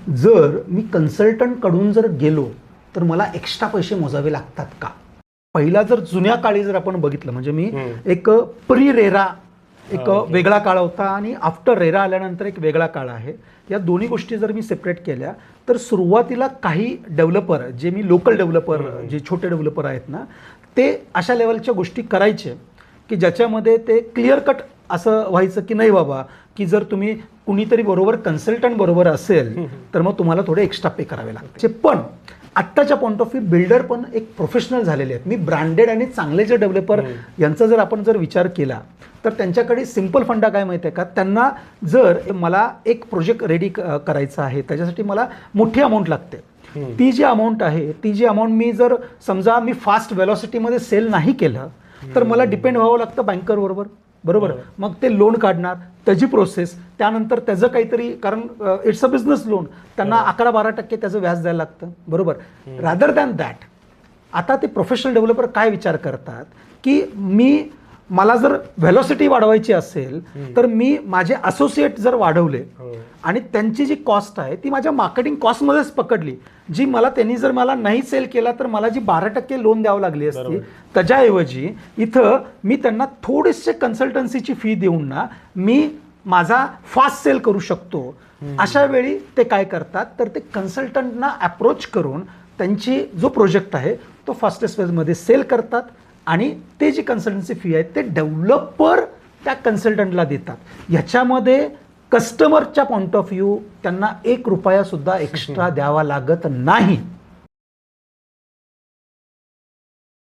जर मी कन्सल्टंटकडून जर गेलो तर मला एक्स्ट्रा पैसे मोजावे लागतात का? पहिला जर जुन्या काळी जर आपण बघितलं म्हणजे मी एक प्री रेरा एक वेगळा काळ होता आणि आफ्टर रेरा आल्यानंतर एक वेगळा काळ आहे. या दोन्ही गोष्टी जर मी सेपरेट केल्या तर सुरुवातीला काही डेव्हलपर जे मी लोकल डेव्हलपर जे छोटे डेव्हलपर आहेत ना ते अशा लेवलच्या गोष्टी करायचे की ज्याच्यामध्ये ते क्लिअर कट असं व्हायचं की नाही बाबा की जर तुम्ही कुणीतरी बरोबर कन्सल्टंट बरोबर असेल तर मग तुम्हाला थोडे एक्स्ट्रा पे करावे लागते. पण आत्ताच्या पॉईंट ऑफ व्ह्यू बिल्डर पण एक प्रोफेशनल झालेले आहेत. मी ब्रँडेड आणि चांगले जे डेव्हलपर यांचा जर आपण जर विचार केला तर त्यांच्याकडे सिंपल फंडा काय माहिती आहे का? त्यांना जर मला एक प्रोजेक्ट रेडी करायचा आहे त्याच्यासाठी मला मोठी अमाऊंट लागते. ती जी अमाऊंट आहे ती जी अमाऊंट मी जर समजा मी फास्ट वेलॉसिटीमध्ये सेल नाही केलं तर मला डिपेंड व्हावं लागतं बँकरबरोबर, बरोबर. मग ते लोन काढणार त्याची प्रोसेस त्यानंतर त्याचं काहीतरी कारण इट्स अ बिझनेस लोन त्यांना 11-12% त्याचं व्याज द्यायला लागतं, बरोबर. रादर दॅन दॅट आता ते प्रोफेशनल डेव्हलपर काय विचार करतात की मला जर व्हेलॉसिटी वाढवायची असेल तर मी माझे असोसिएट जर वाढवले आणि त्यांची जी कॉस्ट आहे ती माझ्या मार्केटिंग कॉस्टमध्येच पकडली जी त्यांनी जर मला नाही सेल केला तर मला जी 12% लोन द्यावं लागली असती त्याच्याऐवजी इथं मी त्यांना थोडेसे कन्सल्टन्सीची फी देऊन ना मी माझा फास्ट सेल करू शकतो. अशा वेळी ते काय करतात तर ते कन्सल्टंटना अप्रोच करून त्यांची जो प्रोजेक्ट आहे तो फास्टेस्ट वेजमध्ये सेल करतात आणि ते जी कन्सल्टन्सी फी आहे ते डेव्हलपर त्या कन्सल्टंटला देतात. ह्याच्यामध्ये कस्टमरच्या पॉईंट ऑफ व्ह्यू त्यांना ₹1 सुद्धा एक्स्ट्रा द्यावा लागत नाही.